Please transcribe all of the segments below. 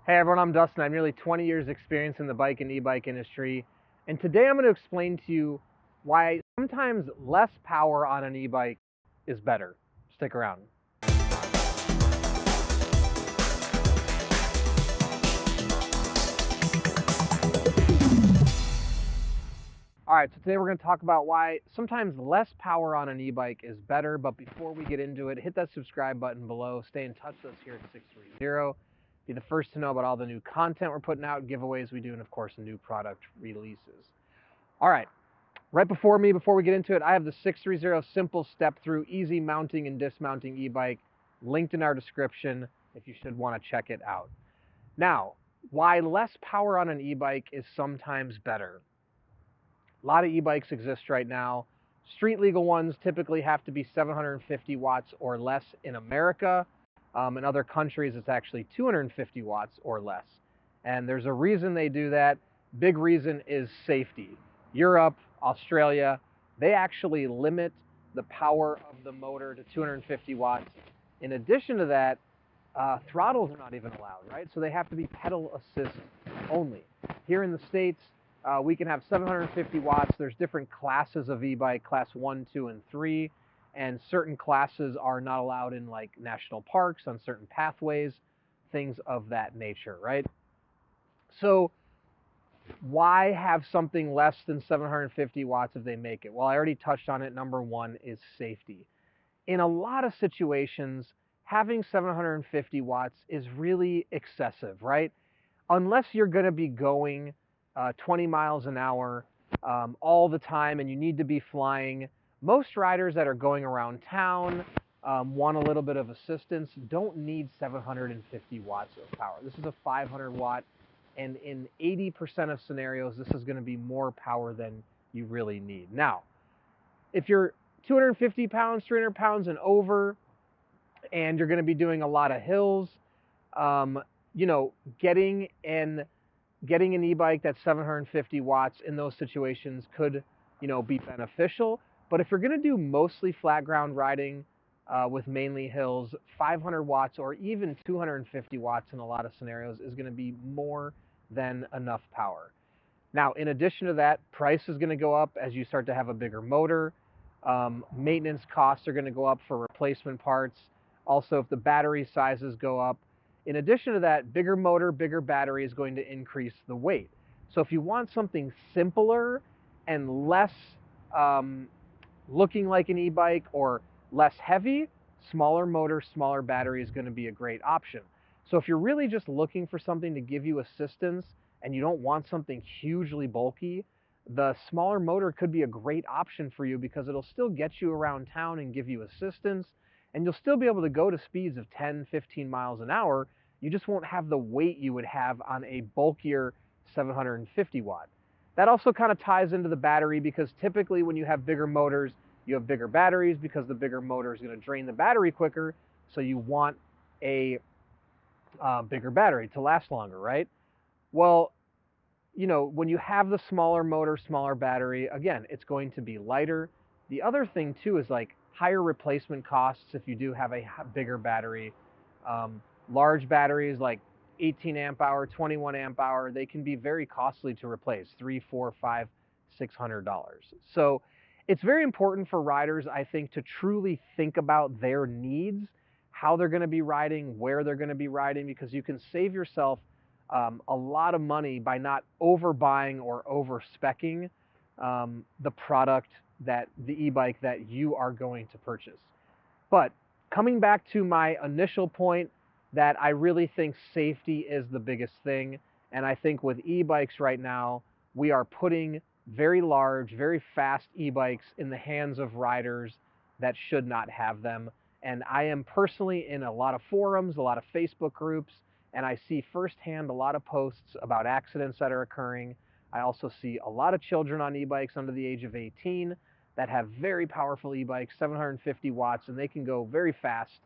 Hey everyone, I'm Dustin. I have nearly 20 years experience in the bike and e-bike industry. And today I'm going to explain to you why sometimes less power on an e-bike is better. Stick around. All right, so today we're going to talk about why sometimes less power on an e-bike is better. But before we get into it, hit that subscribe button below. Stay in touch with us here at 630. Be the first to know about all the new content we're putting out, giveaways we do, and of course, new product releases. All right. Right before we get into it, I have the 630 Simple Step Through Easy Mounting and Dismounting e-bike linked in our description if you should want to check it out. Now, why less power on an e-bike is sometimes better. A lot of e-bikes exist right now. Street legal ones typically have to be 750 watts or less in America. In other countries, it's actually 250 watts or less. And there's a reason they do that. Big reason is safety. Europe, Australia, they actually limit the power of the motor to 250 watts. In addition to that, throttles are not even allowed, right? So they have to be pedal assist only. Here in the States, we can have 750 watts. There's different classes of e-bike, class 1, 2, and 3, and certain classes are not allowed in like national parks, on certain pathways, things of that nature, right? So why have something less than 750 watts if they make it? Well, I already touched on it. Number one is safety. In a lot of situations, having 750 watts is really excessive, right? Unless you're going to be going 20 miles an hour all the time and you need to be flying, most riders that are going around town, want a little bit of assistance, don't need 750 watts of power. This is a 500 watt, and in 80% of scenarios, this is going to be more power than you really need. Now, if you're 250 pounds, 300 pounds and over, and you're going to be doing a lot of hills, getting an e-bike that's 750 watts in those situations could, be beneficial. But if you're going to do mostly flat ground riding with mainly hills, 500 watts or even 250 watts in a lot of scenarios is going to be more than enough power. Now, in addition to that, price is going to go up as you start to have a bigger motor. Maintenance costs are going to go up for replacement parts. Also, if the battery sizes go up. In addition to that, bigger motor, bigger battery is going to increase the weight. So if you want something simpler and less looking like an e-bike or less heavy, smaller motor, smaller battery is going to be a great option. So if you're really just looking for something to give you assistance and you don't want something hugely bulky, the smaller motor could be a great option for you because it'll still get you around town and give you assistance, and you'll still be able to go to speeds of 10, 15 miles an hour. You just won't have the weight you would have on a bulkier 750 watt. That also kind of ties into the battery because typically when you have bigger motors, you have bigger batteries because the bigger motor is going to drain the battery quicker, so you want a bigger battery to last longer, right? Well, when you have the smaller motor, smaller battery, again, it's going to be lighter. The other thing too is like higher replacement costs if you do have a bigger battery. Large batteries like 18 amp hour, 21 amp hour, they can be very costly to replace, $300, $400, $500, $600. So it's very important for riders, I think, to truly think about their needs, how they're going to be riding, where they're going to be riding, because you can save yourself a lot of money by not overbuying or over-speccing the product, that the e-bike that you are going to purchase. But coming back to my initial point, that I really think safety is the biggest thing, and I think with e-bikes right now, we are putting very large, very fast e-bikes in the hands of riders that should not have them. And I am personally in a lot of forums, a lot of Facebook groups, and I see firsthand a lot of posts about accidents that are occurring. I also see a lot of children on e-bikes under the age of 18 that have very powerful e-bikes, 750 watts, and they can go very fast,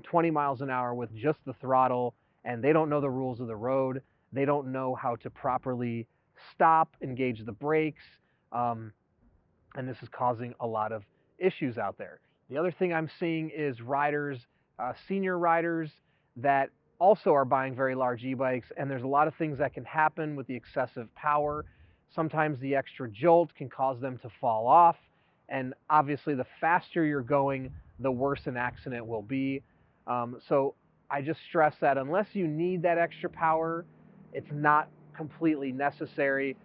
20 miles an hour with just the throttle, and they don't know the rules of the road. They don't know how to properly stop, engage the brakes, and this is causing a lot of issues out there. The other thing I'm seeing is riders, senior riders, that also are buying very large e-bikes, and there's a lot of things that can happen with the excessive power. Sometimes the extra jolt can cause them to fall off, and obviously the faster you're going, the worse an accident will be. So I just stress that unless you need that extra power, it's not completely necessary.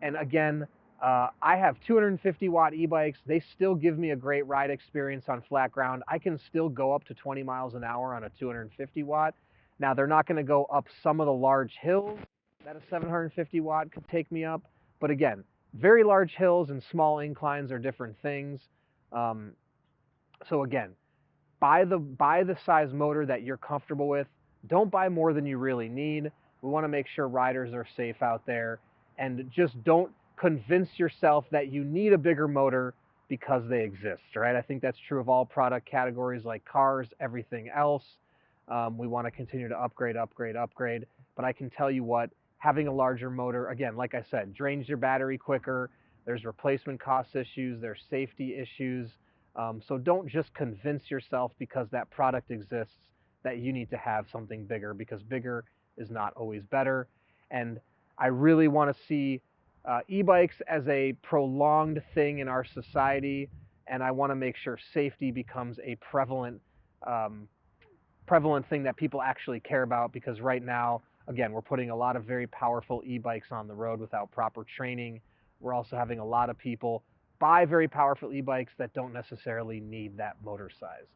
And again, I have 250 watt e-bikes. They still give me a great ride experience on flat ground. I can still go up to 20 miles an hour on a 250 watt. Now, they're not going to go up some of the large hills that a 750 watt could take me up. But again, very large hills and small inclines are different things. So again, buy the size motor that you're comfortable with. Don't buy more than you really need. We want to make sure riders are safe out there, and just don't convince yourself that you need a bigger motor because they exist, right? I think that's true of all product categories like cars, everything else. We want to continue to upgrade, but I can tell you what, having a larger motor, again, like I said, drains your battery quicker. There's replacement cost issues, there's safety issues. So don't just convince yourself because that product exists that you need to have something bigger, because bigger is not always better. And I really want to see e-bikes as a prolonged thing in our society, and I want to make sure safety becomes a prevalent thing that people actually care about, because right now, again, we're putting a lot of very powerful e-bikes on the road without proper training. We're also having a lot of people buy very powerful e-bikes that don't necessarily need that motor size.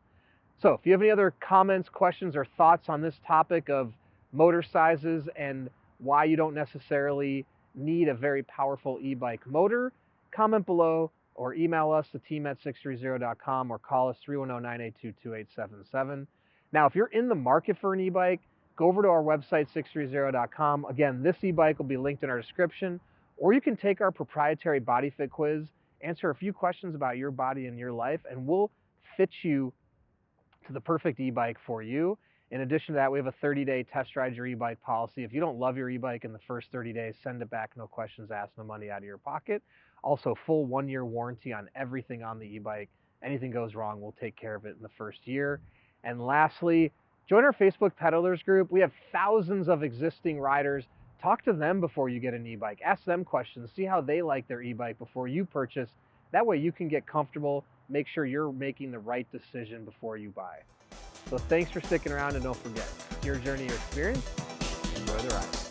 So if you have any other comments, questions, or thoughts on this topic of motor sizes and why you don't necessarily need a very powerful e-bike motor, comment below or email us at team@630.com or call us 310-982-2877. Now, if you're in the market for an e-bike, go over to our website, 630.com. Again, this e-bike will be linked in our description, or you can take our proprietary body fit quiz, answer a few questions about your body and your life, and we'll fit you to the perfect e-bike for you. In addition to that, we have a 30-day test ride your e-bike policy. If you don't love your e-bike in the first 30 days, send it back, no questions asked, no money out of your pocket. Also, full 1-year warranty on everything on the e-bike. Anything goes wrong, we'll take care of it in the first year. And lastly, join our Facebook peddlers group. We have thousands of existing riders. Talk to them before you get an e-bike. Ask them questions. See how they like their e-bike before you purchase. That way you can get comfortable. Make sure you're making the right decision before you buy. So thanks for sticking around, and don't forget, your journey, your experience. Enjoy the ride.